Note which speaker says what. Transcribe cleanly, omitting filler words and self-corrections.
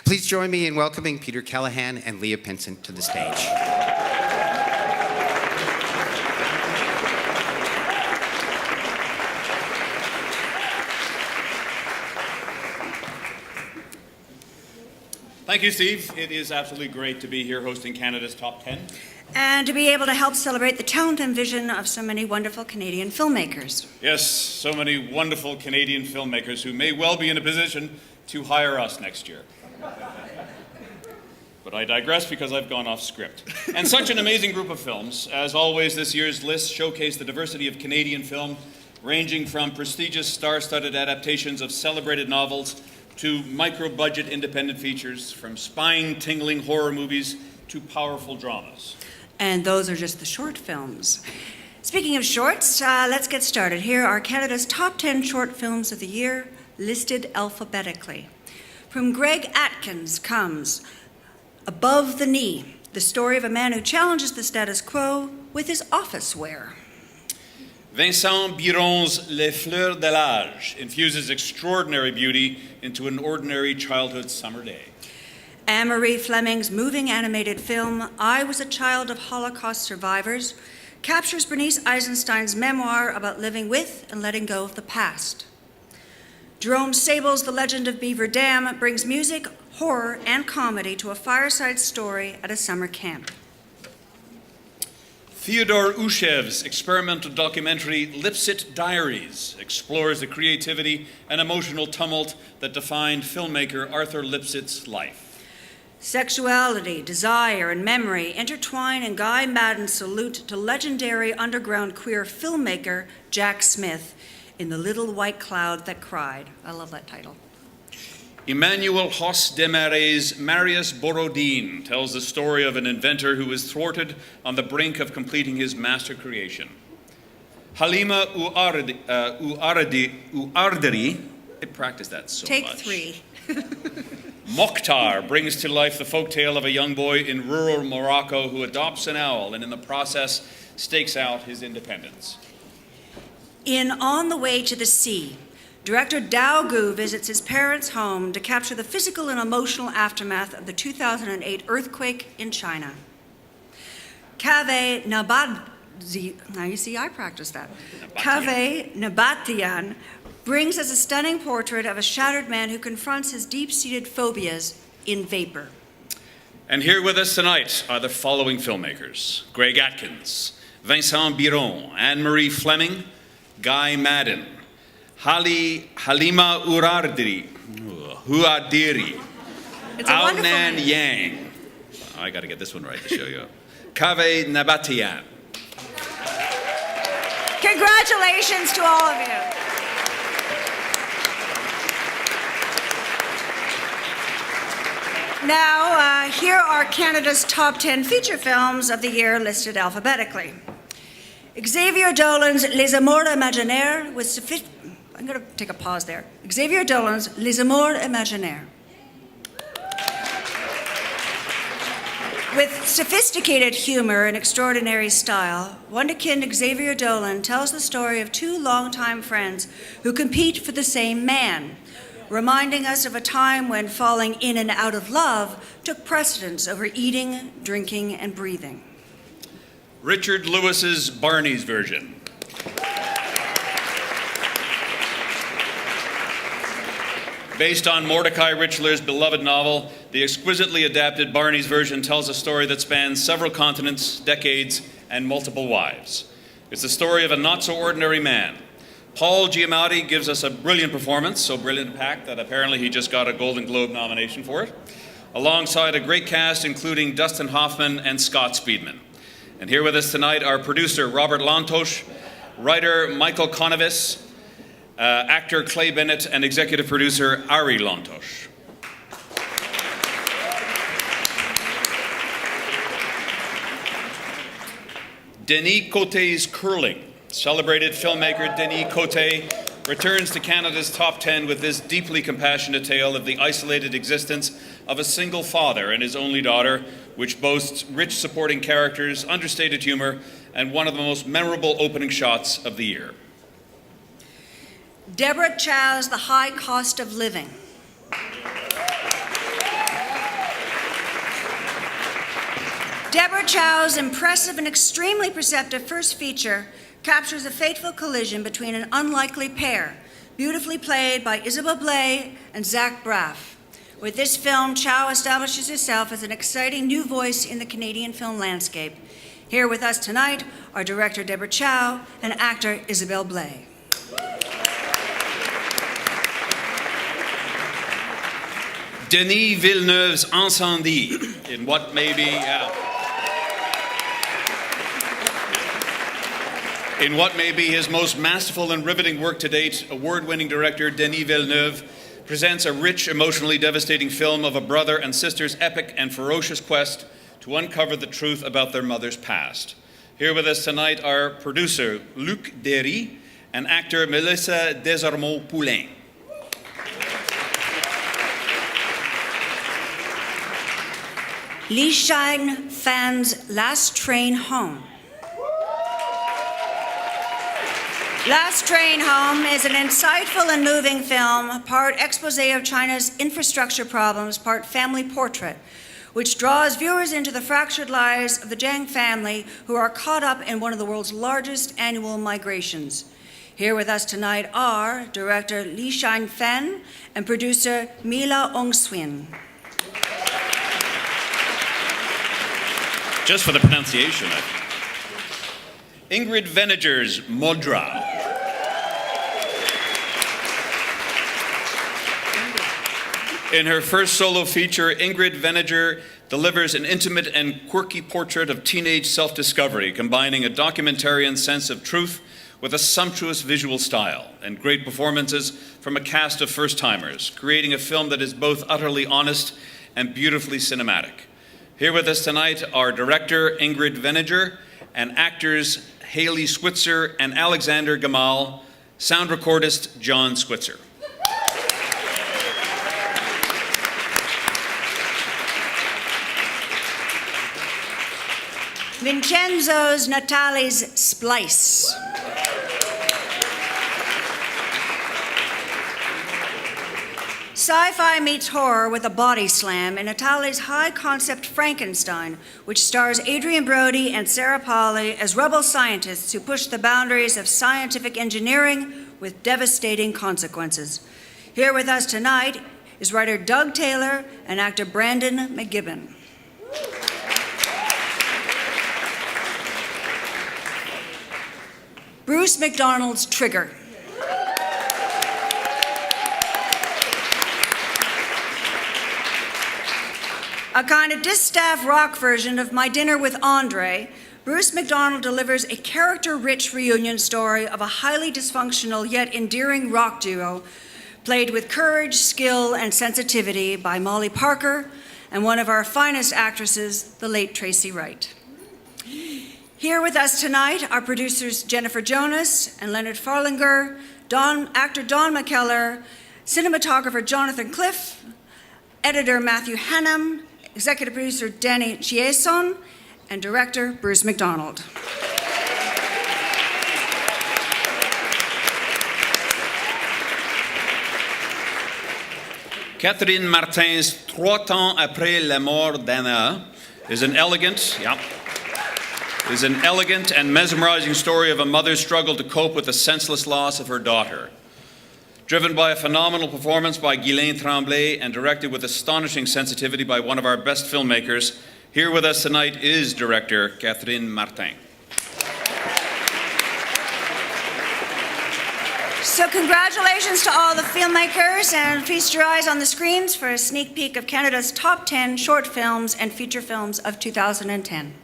Speaker 1: Please join me in welcoming Peter Callahan and Leah Pinsent to the stage.
Speaker 2: Thank you, Steve. It is absolutely great to be here hosting Canada's Top 10.
Speaker 3: And to be able to help celebrate the talent and vision of so many wonderful Canadian filmmakers.
Speaker 2: Yes, so many wonderful Canadian filmmakers who may well be in a position to hire us next year. But I digress because I've gone off script. And such an amazing group of films. As always, this year's list showcased the diversity of Canadian film, ranging from prestigious star-studded adaptations of celebrated novels to micro-budget independent features, from spine-tingling horror movies to powerful dramas.
Speaker 3: And those are just the short films. Speaking of shorts, let's get started. Here are Canada's top 10 short films of the year, listed alphabetically. From Greg Atkins comes Above the Knee, the story of a man who challenges the status quo with his office wear.
Speaker 2: Vincent Biron's Les Fleurs de l'Âge infuses extraordinary beauty into an ordinary childhood summer day.
Speaker 3: Anne-Marie Fleming's moving animated film, I Was a Child of Holocaust Survivors, captures Bernice Eisenstein's memoir about living with and letting go of the past. Jerome Sable's The Legend of Beaver Dam brings music, horror, and comedy to a fireside story at a summer camp.
Speaker 2: Fyodor Ushev's experimental documentary Lipsit Diaries explores the creativity and emotional tumult that defined filmmaker Arthur Lipsit's life.
Speaker 3: Sexuality, desire, and memory intertwine in Guy Madden's salute to legendary underground queer filmmaker Jack Smith in The Little White Cloud That Cried. I love that title.
Speaker 2: Emmanuel Hos Desmarais' Marius Borodin tells the story of an inventor who was thwarted on the brink of completing his master creation. Halima Ouarderi, I practiced that so
Speaker 3: Take
Speaker 2: much.
Speaker 3: three.
Speaker 2: Mokhtar brings to life the folktale of a young boy in rural Morocco who adopts an owl and in the process stakes out his independence.
Speaker 3: In On the Way to the Sea, director Dao Gu visits his parents' home to capture the physical and emotional aftermath of the 2008 earthquake in China. Kaveh Nabatian, now you see I practiced that. Kaveh Nabatian brings us a stunning portrait of a shattered man who confronts his deep-seated phobias in vapor.
Speaker 2: And here with us tonight are the following filmmakers: Greg Atkins, Vincent Biron, Anne-Marie Fleming, Guy Madden, Halima Ouarderi, Aonan Yang. I got to get this one right to show you. Kaveh Nabatian.
Speaker 3: Congratulations to all of you. Now, here are Canada's top 10 feature films of the year listed alphabetically. Xavier Dolan's Les Amours Imaginaires with I'm going to take a pause there. Xavier Dolan's Les Amours Imaginaires. With sophisticated humor and extraordinary style, wonderkind Xavier Dolan tells the story of two longtime friends who compete for the same man, reminding us of a time when falling in and out of love took precedence over eating, drinking, and breathing.
Speaker 2: Richard Lewis's Barney's Version. Based on Mordecai Richler's beloved novel, the exquisitely adapted Barney's Version tells a story that spans several continents, decades, and multiple wives. It's the story of a not-so-ordinary man. Paul Giamatti gives us a brilliant performance, so brilliant in fact that apparently he just got a Golden Globe nomination for it, alongside a great cast including Dustin Hoffman and Scott Speedman. And here with us tonight are producer Robert Lantosh, writer Michael Konovis, actor Clay Bennett, and executive producer Ari Lantosh. Denis Cote's Curling. Celebrated filmmaker Denis Cote returns to Canada's top 10 with this deeply compassionate tale of the isolated existence of a single father and his only daughter, which boasts rich supporting characters, understated humor, and one of the most memorable opening shots of the year.
Speaker 3: Deborah Chow's The High Cost of Living. Deborah Chow's impressive and extremely perceptive first feature captures a fateful collision between an unlikely pair, beautifully played by Isabel Blay and Zach Braff. With this film, Chow establishes herself as an exciting new voice in the Canadian film landscape. Here with us tonight are director Deborah Chow and actor Isabel Blay.
Speaker 2: Denis Villeneuve's Incendie, in what may be his most masterful and riveting work to date, award-winning director Denis Villeneuve presents a rich, emotionally devastating film of a brother and sister's epic and ferocious quest to uncover the truth about their mother's past. Here with us tonight are producer Luc Derry and actor Melissa Desormeaux-Poulain.
Speaker 3: Li Shang-fan's Last Train Home. Last Train Home is an insightful and moving film, part expose of China's infrastructure problems, part family portrait, which draws viewers into the fractured lives of the Jiang family who are caught up in one of the world's largest annual migrations. Here with us tonight are director Li Shang-fan and producer Mila Ong-swin.
Speaker 2: Just for the pronunciation, Ingrid Veneger's Modra. In her first solo feature, Ingrid Veneger delivers an intimate and quirky portrait of teenage self-discovery, combining a documentarian sense of truth with a sumptuous visual style and great performances from a cast of first-timers, creating a film that is both utterly honest and beautifully cinematic. Here with us tonight are director Ingrid Veneger and actors Haley Switzer and Alexander Gamal, sound recordist John Switzer.
Speaker 3: Vincenzo's Natali's Splice. Sci-fi meets horror with a body slam in Natali's high-concept Frankenstein, which stars Adrian Brody and Sarah Polley as rebel scientists who push the boundaries of scientific engineering with devastating consequences. Here with us tonight is writer Doug Taylor and actor Brandon McGibbon. Bruce McDonald's Trigger. A kind of distaff rock version of My Dinner with Andre, Bruce McDonald delivers a character-rich reunion story of a highly dysfunctional yet endearing rock duo, played with courage, skill, and sensitivity by Molly Parker and one of our finest actresses, the late Tracy Wright. Here with us tonight are producers Jennifer Jonas and Leonard Farlinger, actor Don McKellar, cinematographer Jonathan Cliff, editor Matthew Hannam, executive producer Danny Chieson, and director Bruce McDonald.
Speaker 2: Catherine Martin's Trois Temps après la mort d'Anna is an elegant and mesmerizing story of a mother's struggle to cope with the senseless loss of her daughter. Driven by a phenomenal performance by Guylaine Tremblay and directed with astonishing sensitivity by one of our best filmmakers, here with us tonight is director Catherine Martin.
Speaker 3: So congratulations to all the filmmakers, and feast your eyes on the screens for a sneak peek of Canada's top 10 short films and feature films of 2010.